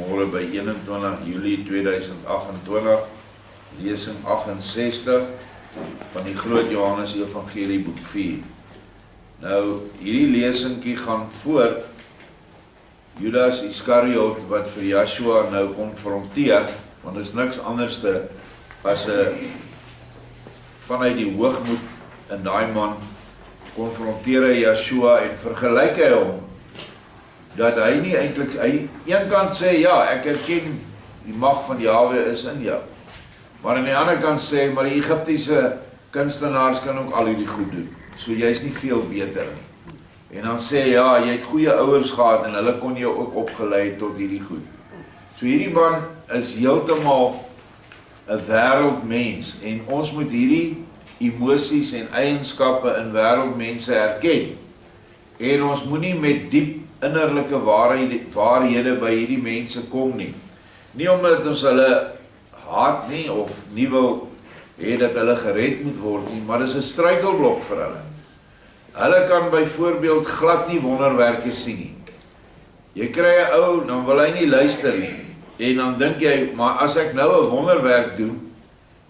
môre by 21 Julie 2028, lesing 68 van die Groot Johannes Evangelie boek 4. Nou, hierdie lesingkie gaan voor Judas Iskariot wat vir Joshua nou konfronteer, want is niks anderste as vanuit die hoogmoed in daai man konfronteer hy Joshua en vergelyk hy hom, dat hy nie eintlik, hy een kant sê, ja, ek erken die mag van Jahwe is in jou, maar aan die ander kant sê, maar die Egiptiese kunstenaars kan ook al hierdie goed doen, so jy is nie veel beter nie. En dan sê, ja, jy het goeie ouers gehad en hulle kon jou ook opgeleid tot hierdie goed. So hierdie man is heeltemal 'n wêreldmens en ons moet hierdie emosies en eienskappe in wêreldmense erken. En ons moenie met diep innerlike waarhede by hierdie mense kom nie. Nie omdat ons hulle haat nie of nie wil hê dat hulle gered moet word nie, maar dis 'n struikelblok vir hulle. Hulle kan byvoorbeeld glad nie wonderwerke sien nie. Jy kry 'n ou, dan wil hy nie luister nie. En dan dink jy, maar as ek nou 'n wonderwerk doen,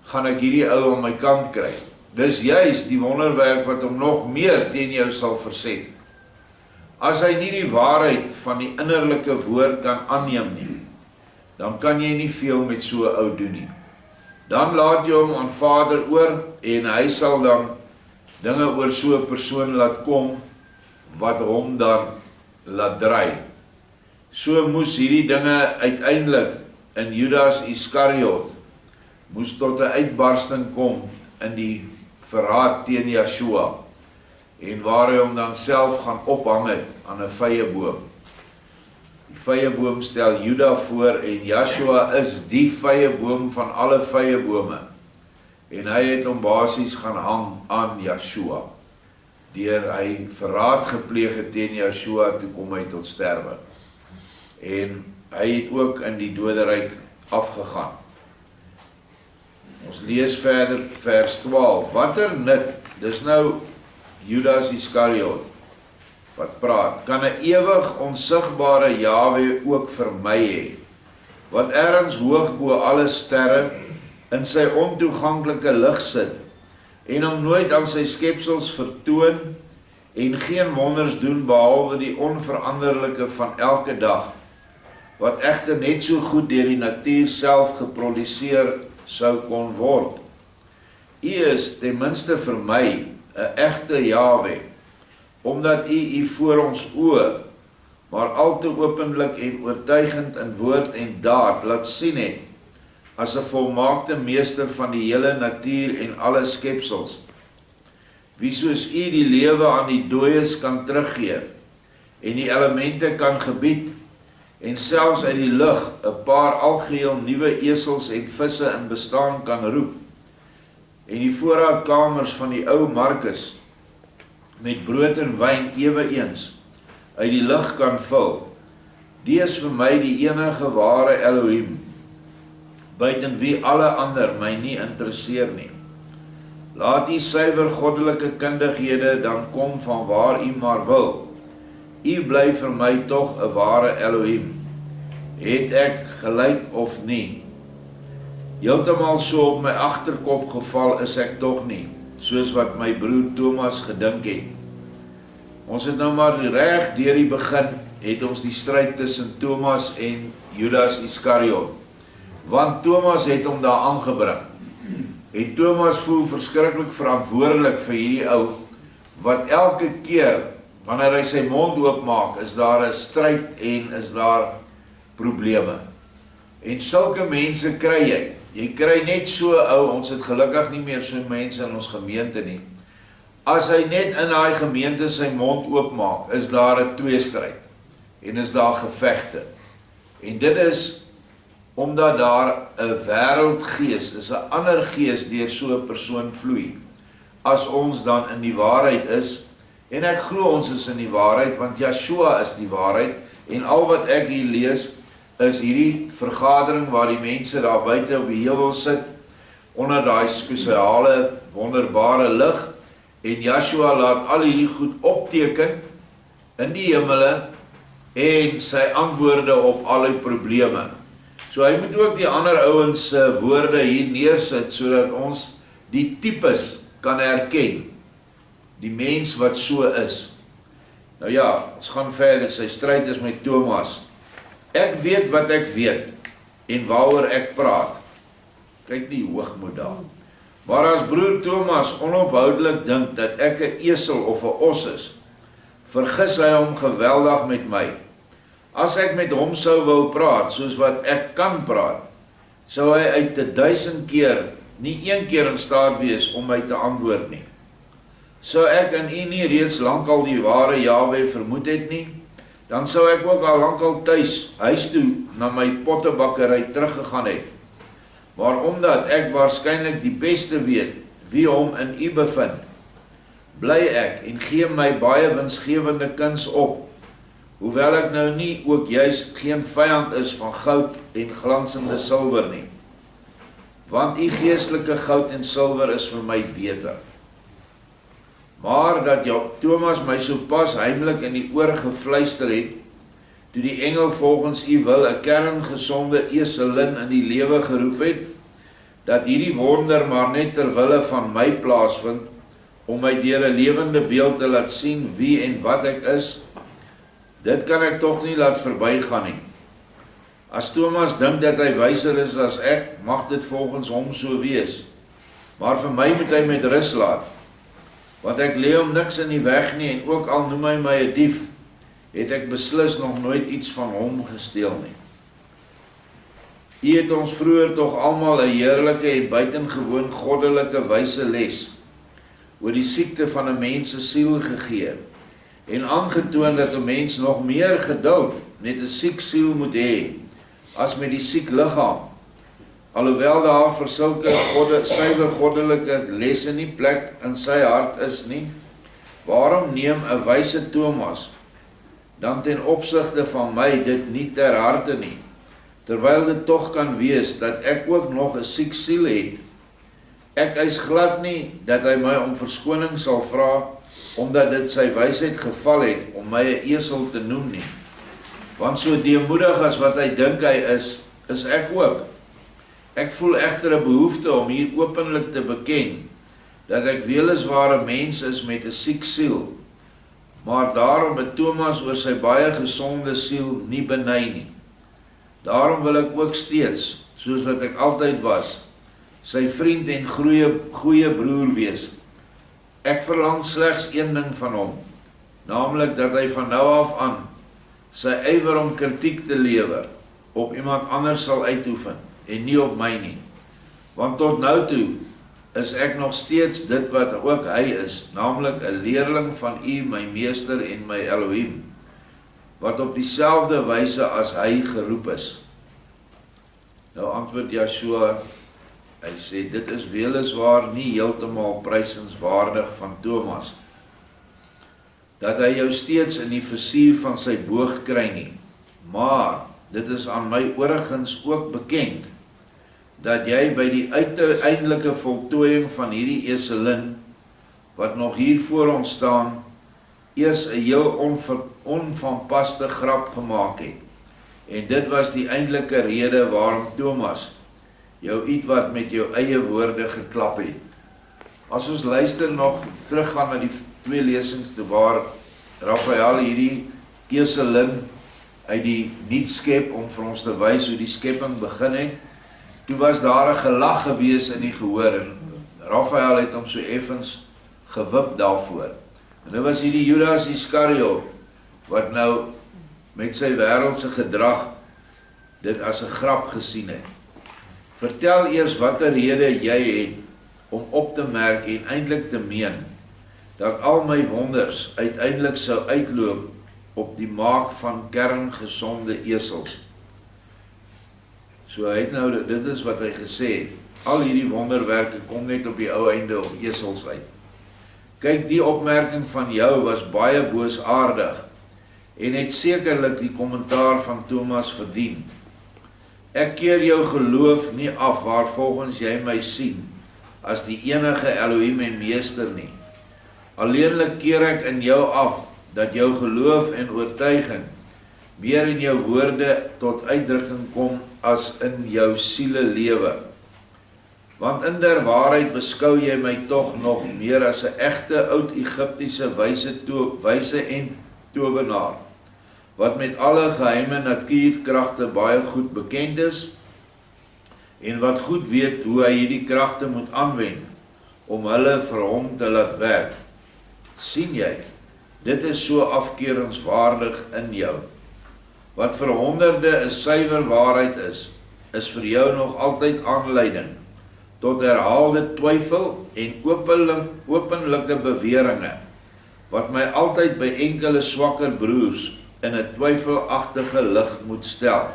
gaan ek hierdie ou aan my kant kry. Dis juis die wonderwerk wat hom nog meer teen jou sal verset. As hy nie die waarheid van die innerlike woord kan aanneem nie, dan kan jy nie veel met so 'n ou doen nie. Dan laat jy hom aan Vader oor en hy sal dan dinge oor so 'n persoon laat kom wat hom dan laat draai. So moes hierdie dinge uiteindelik in Judas Iskariot moes tot 'n uitbarsting kom in die verraad teen Joshua en waar hy hom dan self gaan ophang het aan 'n vyeboom. Die vyeboom stel Juda voor en Joshua is die vyeboom van alle vyebome. En hy het hom basies gaan hang aan Joshua. Deur hy verraad gepleeg het teen Joshua, toe kom hy tot sterwe. En hy het ook in die doderyk afgegaan. Ons lees verder vers 12. Watter nut, dis nou Judas Iskariot wat praat, kan 'n ewig onsigbare Jahwe ook vir my hê, wat ergens hoog bo alle sterre in sy ontoeganklike lig sit, en hom nooit aan sy skepsels vertoon, en geen wonders doen behalwe die onveranderlike van elke dag, wat egter net so goed deur die natuur self geproduseer sou kon word. U is ten minste vir my 'n egte Jahwe, omdat u voor ons oë, maar al te openlik en oortuigend in woord en daad laat sien het, as 'n volmaakte meester van die hele natuur en alle skepsels, wie soos u die lewe aan die dooies kan teruggee, en die elemente kan gebied, en selfs uit die lug 'n paar algeheel nuwe esels en visse in bestaan kan roep, en die voorraadkamers van die ou Markus met brood en wyn eweens uit die lug kan vul, die is vir my die enige ware Elohim, buiten wie alle ander my nie interesseer nie. Laat die suiwer goddelike kundighede dan kom van waar u maar wil. U bly vir my tog 'n ware Elohim. Het ek gelyk of nie? Heeltemal so op my agterkop geval is ek tog nie, soos wat my broer Thomas gedink het. Ons het nou maar reg deur die begin, het ons die stryd tussen Thomas en Judas Iskariot. Want Thomas het hom daar aangebring. En Thomas voel verskriklik verantwoordelik vir hierdie ou, wat elke keer, wanneer hy sy mond oopmaak, is daar 'n stryd en is daar probleme. En sulke mense kry jy. Jy kry net so ou, ons het gelukkig nie meer so mense in ons gemeente nie. As hy net in daai gemeente sy mond oopmaak, is daar 'n tweestryd en is daar gevegte. En dit is omdat daar 'n wêreldgees, is 'n ander gees deur so 'n persoon vloei. As ons dan in die waarheid is, en ek glo ons is in die waarheid, want Joshua is die waarheid, en al wat ek hier lees, is hierdie vergadering waar die mense daar buite op die heuwel sit, onder daai spesiale, wonderbare lig, en Joshua laat al hierdie goed opteken in die hemele, en sy antwoorde op al die probleme. So hy moet ook die ander ouens se woorde hier neersit, sodat ons die tipes kan herken, die mens wat so is. Nou ja, ons gaan verder, sy stryd is met Thomas. Ek weet wat ek weet, en waaroor ek praat. Kyk die hoogmoed daar. Maar as broer Thomas onophoudelik dink dat ek 'n esel of 'n os is, vergis hy hom geweldig met my. As ek met hom sou wou praat, soos wat ek kan praat, sou hy uit 1000 keer, nie een keer in staat wees om my te antwoord nie. Sou ek in u nie reeds lankal die ware Jahwe vermoed het nie, dan sou ek ook al lankal huis toe na my pottebakkery teruggegaan het. Maar omdat ek waarskynlik die beste weet wie hom in u bevind, bly ek en gee my baie winsgewende kuns op, hoewel ek nou nie ook juist geen vyand is van goud en glansende silwer nie. Want u geestelike goud en silwer is vir my beter. Maar dat Thomas my so pas heimlik in die oor gefluister het, toe die engel volgens u wil 'n kerngesonde eselin in die lewe geroep het, dat hierdie wonder maar net ter wille van my plaasvind, om my deur 'n lewende beeld te laat sien wie en wat ek is, dit kan ek tog nie laat verbygaan nie. As Thomas dink dat hy wyser is as ek, mag dit volgens hom so wees. Maar vir my moet hy met rus laat, want ek lê hom niks in die weg nie, en ook al noem hy my 'n dief, het ek beslis nog nooit iets van hom gesteel nie. U het ons vroeër tog almal 'n heerlike en buitengewoon goddelike wyse les oor die siekte van 'n mens se siel gegee, en aangetoon dat 'n mens nog meer geduld met 'n siek siel moet hê, as met die siek liggaam, alhoewel daar vir sulke suiwer goddelike lesse nie plek in sy hart is nie. Waarom neem 'n wyse Thomas dan ten opsigte van my dit nie ter harte nie, terwyl dit tog kan wees dat ek ook nog 'n siek siel het? Ek eis glad nie dat hy my om verskoning sal vra, omdat dit sy wysheid geval het om my 'n esel te noem nie. Want so deemoedig as wat hy dink hy is ek ook. Ek voel egter 'n behoefte om hier openlik te beken, dat ek weliswaar 'n mens is met 'n siek siel, maar daarom het Thomas oor sy baie gesonde siel nie beny nie. Daarom wil ek ook steeds, soos wat ek altyd was, sy vriend en goeie broer wees. Ek verlang slegs een ding van hom, naamlik dat hy van nou af aan sy ywer om kritiek te lewer op iemand anders sal uitoefen, en nie op my nie. Want tot nou toe is ek nog steeds dit wat ook hy is, naamlik 'n leerling van u, my meester en my Elohim, wat op dieselfde wyse as hy geroep is. Nou antwoord Joshua, hy sê, dit is weliswaar nie heeltemal prysenswaardig van Thomas, dat hy jou steeds in die versier van sy boog kry nie, maar dit is aan my origens ook bekend, dat jy by die uiteindelike voltooiing van hierdie eselin, wat nog hier voor ons staan, eers 'n heel onvanpaste grap gemaak het, en dit was die eindelike rede waarom Thomas jou ietwat met jou eie woorde geklap het. As ons luister nog, teruggaan na die 2 lesings toe waar Raphael hierdie eselin uit die niets skep om vir ons te wys hoe die skepping begin het, toe was daar 'n gelag gewees in die gehoor, en Raphael het hom so effens gewip daarvoor. En dit was hierdie Judas Iskariot, wat nou met sy wêreldse gedrag dit as 'n grap gesien het. Vertel eers watter rede jy het om op te merk en eintlik te meen, dat al my wonders uiteindelik sou uitloop op die maak van kerngesonde esels. So hy het nou, dit is wat hy gesê het, al hierdie wonderwerke kom net op die ou einde op esels uit. Kyk, die opmerking van jou was baie boosaardig, en het sekerlik die kommentaar van Thomas verdien. Ek keer jou geloof nie af waarvolgens jy my sien, as die enige Elohim en meester nie. Alleenlik keer ek in jou af, dat jou geloof en oortuiging meer in jou woorde tot uitdrukking kom as in jou sielelewe. Want in der waarheid beskou jy my tog nog meer as 'n egte oud-Egiptiese wyse en towenaar, wat met alle geheime natuurkragte baie goed bekend is, en wat goed weet hoe hy hierdie kragte moet aanwend, om hulle vir hom te laat werk. Sien jy, dit is so afkeuringswaardig in jou. Wat vir honderde 'n suiwer waarheid is vir jou nog altyd aanleiding tot herhaalde twyfel en openlike beweringe, wat my altyd by enkele swakker broers in 'n twyfelagtige lig moet stel.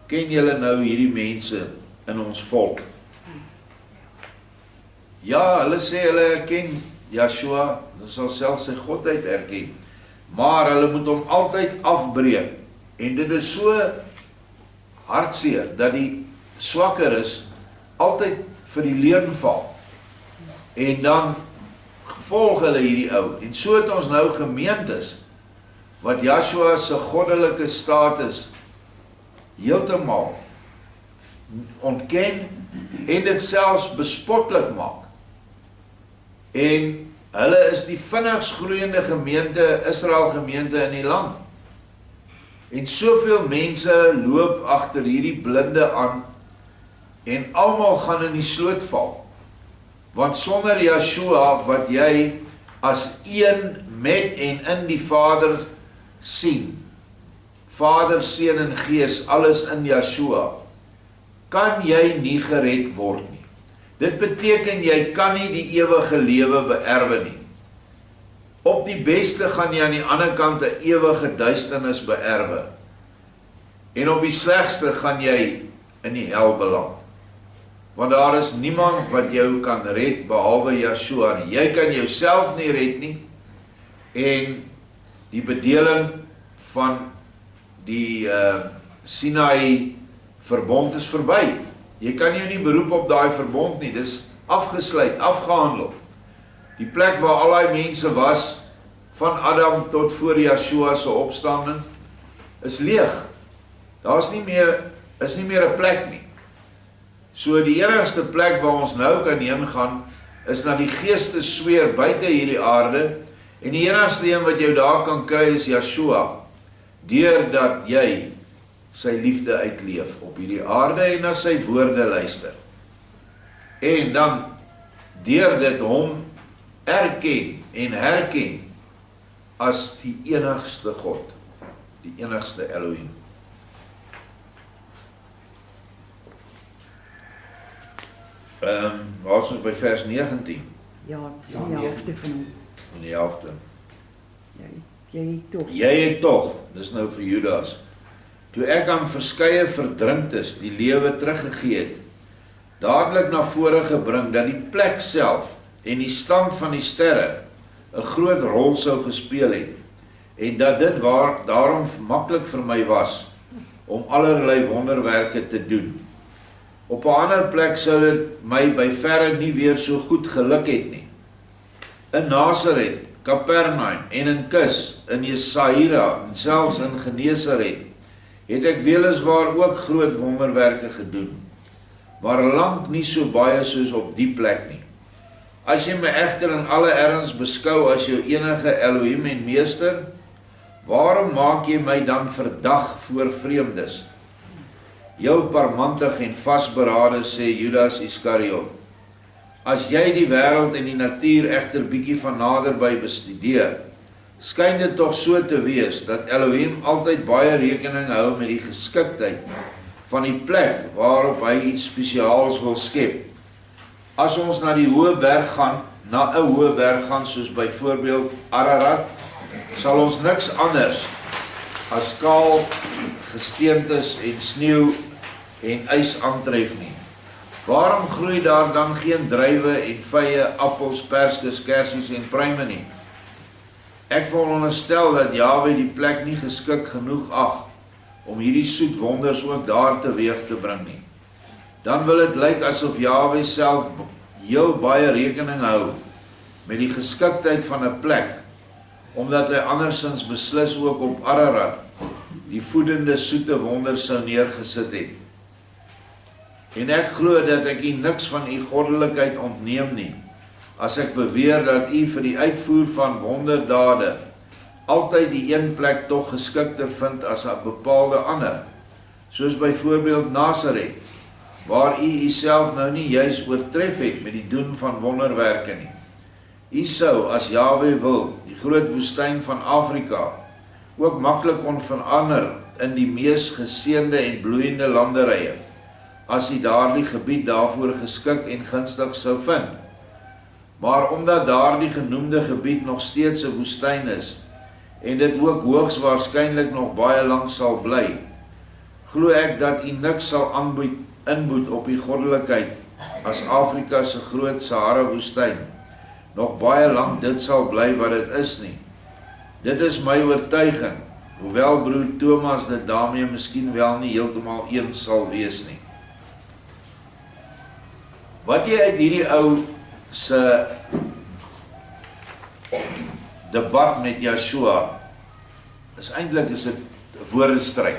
Ken julle nou hierdie mense in ons volk? Ja, hulle sê hulle erken Yeshua, hulle sal selfs sy godheid erken, maar hulle moet hom altyd afbreek, en dit is so hartseer, dat die swakker is, altyd vir die leuen val, en dan volg hulle hierdie ou, en so het ons nou gemeentes, wat Yeshua se goddelike status heeltemal ontken, en dit selfs bespotlik maak, en hulle is die vinnigst groeiende gemeente, Israel gemeente in die land, en soveel mense loop agter hierdie blinde aan, en almal gaan in die sloot val, want sonder Yeshua, wat jy as een met en in die Vader sien, Vader, Seun en Gees, alles in Yeshua, kan jy nie gered word nie. Dit beteken jy kan nie die ewige lewe beerwe nie. Op die beste gaan jy aan die ander kant 'n ewige duisternis beerwe, en op die slegste gaan jy in die hel beland. Want daar is niemand wat jou kan red behalwe Yeshua nie. Jy kan jouself nie red nie, en die bedeling van die Sinai verbond is verby. Jy kan jou nie beroep op daai verbond nie, dis afgesluit, afgehandel. Die plek waar al die mense was, van Adam tot voor Yeshua se opstanding, is leeg. Daar is nie meer 'n plek nie. So die enigste plek waar ons nou kan heen gaan, is na die geestesfeer buite hierdie aarde, en die enigste een wat jou daar kan kry is Yeshua, deurdat jy sy liefde uitleef op hierdie aarde en na sy woorde luister. En dan deur dit hom erken en herken as die enigste God, die enigste Elohim. Waar is ons by vers 19? Ja, dis die helfte van hom. In die helfte. Jy het tog, dis nou vir Judas, toe ek aan verskeie verdrinktes die lewe teruggegee het, dadelik na vore gebring, dat die plek self en die stand van die sterre 'n groot rol sou gespeel het, en dat dit daarom maklik vir my was, om allerlei wonderwerke te doen. Op 'n ander plek sou dit my by verre nie weer so goed geluk het nie. In Nazareth, Kapernaum en in Kus, in Jesaira en selfs in Genesaret, het ek weliswaar ook groot wonderwerke gedoen, maar lank nie so baie soos op die plek nie. As jy my egter in alle erns beskou as jou enige Elohim en meester, waarom maak jy my dan verdag voor vreemdes? Heel parmantig en vasberade, sê Judas Iskariot. As jy die wêreld en die natuur egter bietjie van naderby bestudeer, skyn dit tog so te wees, dat Elohim altyd baie rekening hou met die geskiktheid van die plek waarop hy iets spesiaals wil skep. As ons na 'n hoë berg gaan, soos byvoorbeeld Ararat, sal ons niks anders as kaal gesteentes en sneeu en ys aantref nie. Waarom groei daar dan geen druiwe en vye, appels, perskes, kersies en pruime nie? Ek veronderstel dat Jahwe die plek nie geskik genoeg ag om hierdie soet wonders ook daar teweeg te bring nie. Dan wil dit lyk asof Jahwe self heel baie rekening hou met die geskiktheid van 'n plek, omdat hy andersins beslis ook op Ararat die voedende soete wonder sou neergesit het. En ek glo dat ek u niks van u goddelikheid ontneem nie, as ek beweer dat u vir die uitvoer van wonderdade altyd die een plek tog geskikter vind as 'n bepaalde ander, soos byvoorbeeld Nasaret, waar u uself nou nie juis oortref het met die doen van wonderwerke nie. U sou, as Jahwe wil, die groot woestyn van Afrika ook maklik kon verander in die mees geseënde en bloeiende landerye, as u daardie gebied daarvoor geskik en gunstig sou vind. Maar omdat daardie genoemde gebied nog steeds 'n woestyn is, en dit ook hoogs waarskynlik nog baie lank sal bly, glo ek dat u niks sal inboet op die goddelikheid as Afrika se groot Sahara woestyn nog baie lank dit sal bly wat dit is nie. Dit is my oortuiging, hoewel broer Thomas dit daarmee miskien wel nie heeltemal eens sal wees nie. Wat jy uit hierdie ou se debat met Yeshua, is eintlik dit woordestryd.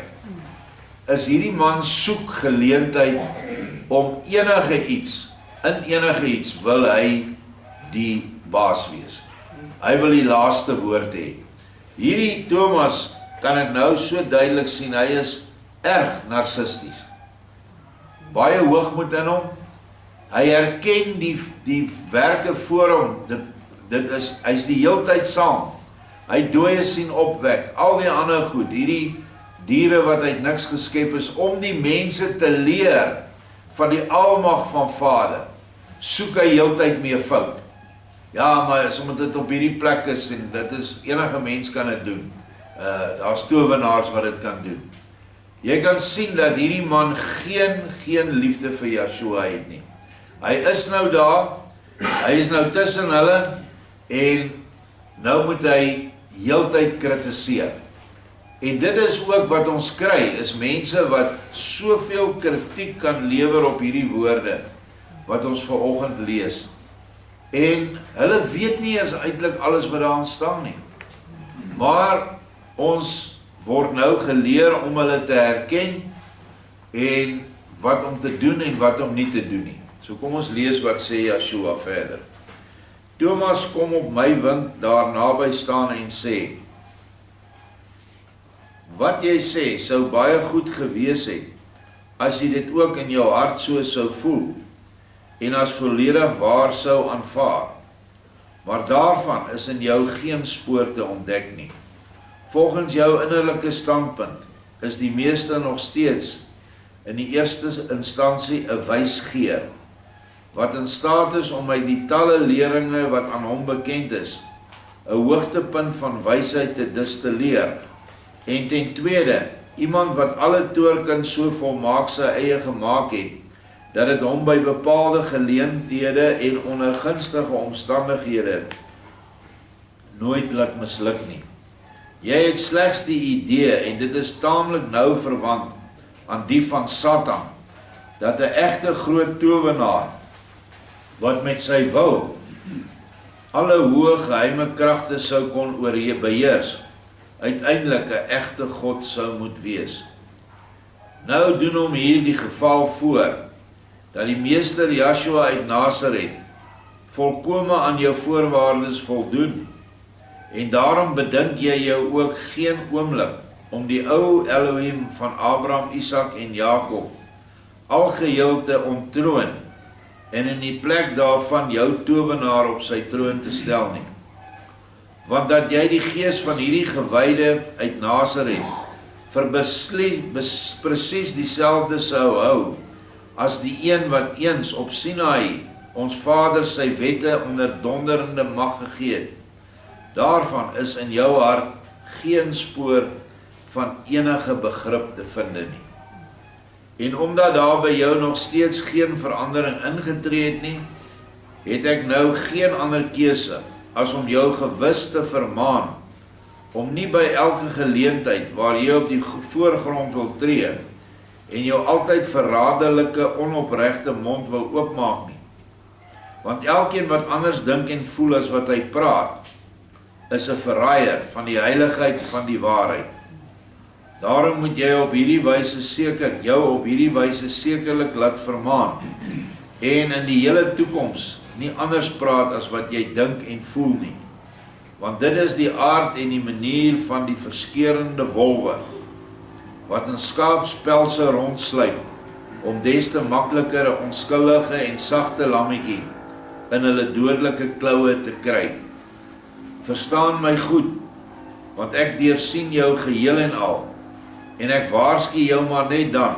Is hierdie man soek geleentheid om enige iets wil hy die baas wees. Hy wil die laaste woord hê. Hierdie Thomas kan ek nou so duidelik sien, hy is erg narcisties. Baie hoogmoed in hom. Hy herken die werke voor hom. Hy is die heeltyd saam. Hy dooie sien opwek, al die ander goed, hierdie diere wat uit niks geskep is, om die mense te leer van die almag van Vader, soek hy heeltyd mee fout. Ja, maar omdat dit op hierdie plek is, en dit is, enige mens kan dit doen. Daar's towenaars wat dit kan doen. Jy kan sien dat hierdie man geen liefde vir Yeshua het nie. Hy is nou daar, hy is nou tussen hulle, en nou moet hy heeltyd kritiseer. En dit is ook wat ons kry, is mense wat soveel kritiek kan lewer op hierdie woorde, wat ons vanoggend lees. En hulle weet nie eers eintlik alles wat daarin staan nie. Maar ons word nou geleer om hulle te herken, en wat om te doen en wat om nie te doen nie. So kom ons lees wat sê Yeshua verder. Thomas kom op my wind daar naby staan en sê, wat jy sê sou baie goed gewees het, as jy dit ook in jou hart so sou voel, en as volledig waar sou aanvaar. Maar daarvan is in jou geen spoor te ontdek nie. Volgens jou innerlike standpunt is die meeste nog steeds in die eerste instansie 'n wysgeer, wat in staat is om uit die talle leringe wat aan hom bekend is, 'n hoogtepunt van wysheid te distilleer, en ten tweede, iemand wat alle toorkuns so volmaak sy eie gemaak het, dat dit hom by bepaalde geleenthede en onder gunstige omstandighede nooit laat misluk nie. Jy het slegs die idee, en dit is taamlik nou verwant aan die van Satan, dat 'n egte groot towenaar, wat met sy wil alle hoë geheime kragte sou kon beheers, uiteindelik 'n egte God sou moet wees. Nou doen hom hier die geval voor, dat die meester Yeshua uit Nasaret volkome aan jou voorwaardes voldoen, en daarom bedink jy jou ook geen oomblik om die ou Elohim van Abraham, Isak en Jakob algeheel te onttroon, en in die plek daarvan jou towenaar op sy troon te stel nie. Want dat jy die gees van hierdie gewyde uit Nasaret vir presies dieselfde sou hou, as die een wat eens op Sinaï ons Vader sy wette onder donderende mag gegee het, daarvan is in jou hart geen spoor van enige begrip te vind nie. En omdat daar by jou nog steeds geen verandering ingetree het nie, het ek nou geen ander keuse as om jou gewis te vermaan, om nie by elke geleentheid waar jy op die voorgrond wil tree, en jou altyd verraderlike, onopregte mond wil oopmaak nie. Want elkeen wat anders dink en voel as wat hy praat, is 'n verraaier van die heiligheid van die waarheid. Daarom moet jy op hierdie wyse sekerlik laat vermaan en in die hele toekoms nie anders praat as wat jy dink en voel nie. Want dit is die aard en die manier van die verskeurende wolwe wat in skaapspelse rondsluip om des te makliker 'n onskuldige en sagte lammetjie in hulle dodelike kloue te kry. Verstaan my goed, want ek deursien jou geheel en al, en ek waarsku jou maar net dan,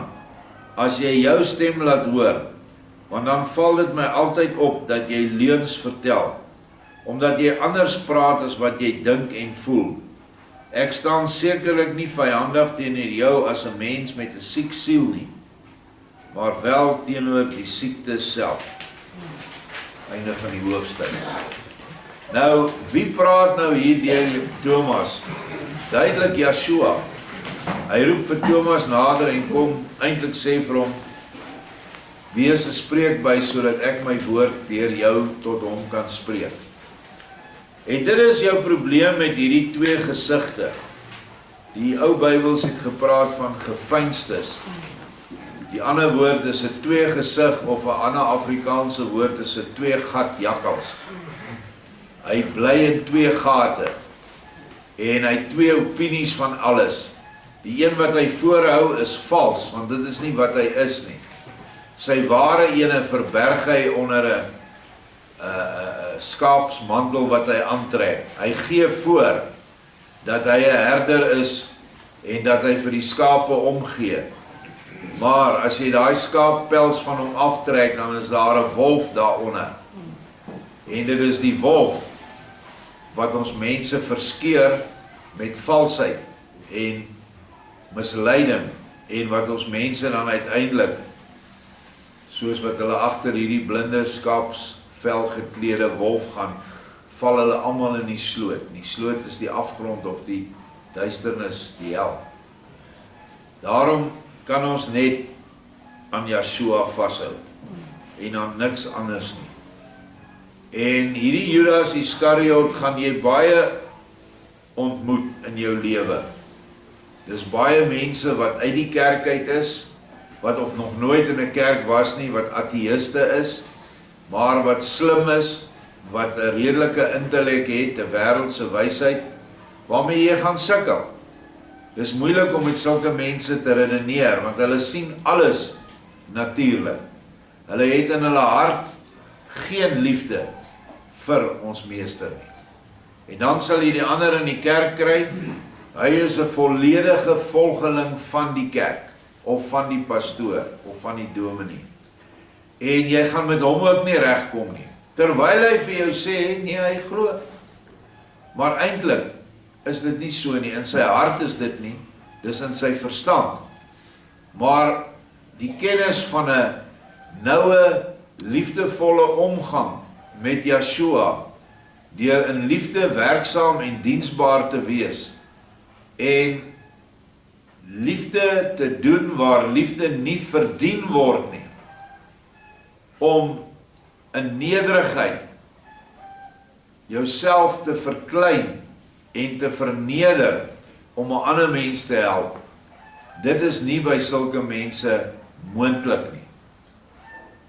as jy jou stem laat hoor, want dan val dit my altyd op dat jy leuns vertel, omdat jy anders praat as wat jy dink en voel. Ek staan sekerlik nie vyandig teenoor jou as 'n mens met 'n siek siel nie, maar wel teenoor die siekte self. Einde van die hoofstuk. Nou, wie praat nou hier deur Thomas? Duidelik Yeshua. Hy roep vir Thomas nader en kom eintlik sê vir hom, wees 'n spreekbuis sodat ek my woord deur jou tot hom kan spreek. En dit is jou probleem met hierdie twee gesigte. Die ou Bybels het gepraat van gefeinstes. Die ander woord is 'n twee gesig of 'n ander Afrikaanse woord is 'n twee gat jakkals. Hy bly in twee gate en hy twee opinies van alles. Die een wat hy voorhou is vals, want dit is nie wat hy is nie. Sy ware ene verberg hy onder 'n skaapsmantel wat hy aantrek. Hy gee voor dat hy 'n herder is en dat hy vir die skape omgee. Maar as jy daai skaappels van hom aftrek, dan is daar 'n wolf daaronder. En dit is die wolf wat ons mense verskeur met valsheid en misleiding en wat ons mense dan uiteindelik, soos wat hulle agter hierdie blinde skaapsvel geklede wolf gaan, val hulle almal in die sloot. Die sloot is die afgrond of die duisternis, die hel. Daarom kan ons net aan Yeshua vashou en aan niks anders nie. En hierdie Judas Iskariot gaan jy baie ontmoet in jou lewe. Dis baie mense wat uit die kerk uit is, wat of nog nooit in 'n kerk was nie, wat ateïste is, maar wat slim is, wat 'n redelike intellek het, 'n wêreldse wysheid, waarmee jy gaan sukkel. Dis moeilik om met sulke mense te redeneer, want hulle sien alles natuurlik. Hulle het in hulle hart geen liefde vir ons meester nie. En dan sal jy die ander in die kerk kry, hy is 'n volledige volgeling van die kerk, of van die pastoor, of van die dominee. En jy gaan met hom ook nie regkom nie, terwyl hy vir jou sê, nee, hy glo. Maar eintlik is dit nie so nie, in sy hart is dit nie, dis in sy verstand. Maar die kennis van 'n noue, liefdevolle omgang met Yeshua, deur in liefde werksaam en diensbaar te wees, en liefde te doen waar liefde nie verdien word nie, om in nederigheid jouself te verklein en te verneder om 'n ander mens te help. Dit is nie by sulke mense moontlik nie.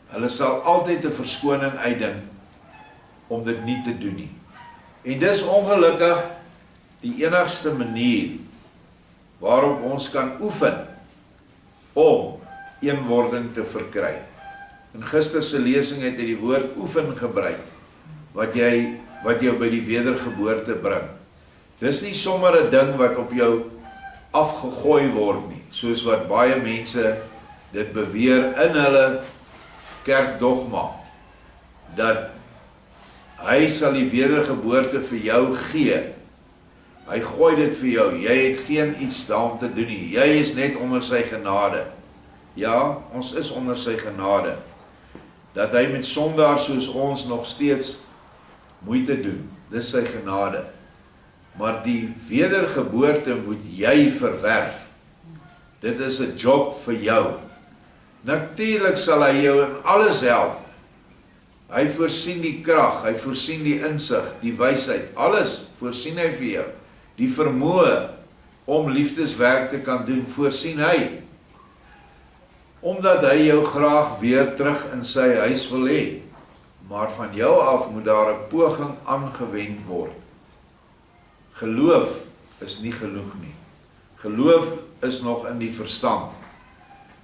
Hulle sal altyd 'n verskoning uitdink om dit nie te doen nie. En dis ongelukkig die enigste manier waarop ons kan oefen om eenwording te verkry. In gister se lesing het hy die woord oefen gebruik, wat jou by die wedergeboorte bring. Dis nie sommer 'n ding wat op jou afgegooi word nie, soos wat baie mense dit beweer in hulle kerkdogma, dat hy sal die wedergeboorte vir jou gee. Hy gooi dit vir jou, jy het geen iets daarom te doen nie, jy is net onder sy genade. Ja, ons is onder sy genade. Dat hy met sondaars soos ons nog steeds moeite doen, dis sy genade. Maar die wedergeboorte moet jy verwerf. Dit is 'n job vir jou. Natuurlik sal hy jou in alles help. Hy voorsien die krag, hy voorsien die insig, die wysheid, alles voorsien hy vir jou. Die vermoë om liefdeswerk te kan doen, voorsien hy. Omdat hy jou graag weer terug in sy huis wil hê. Maar van jou af moet daar 'n poging aangewend word. Geloof is nie genoeg nie. Geloof is nog in die verstand.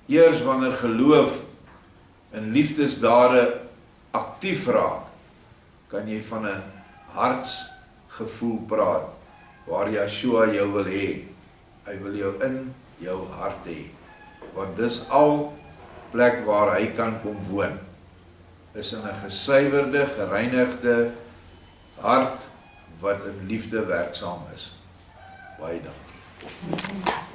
Eers wanneer geloof in liefdesdade aktief raak, kan jy van 'n hartsgevoel praat, waar Yeshua jou wil hê. Hy wil jou in jou hart hê. Want dis al plek waar hy kan kom woon. Is in 'n gesuiwerde, gereinigde hart wat in liefde werksaam is. Baie dankie.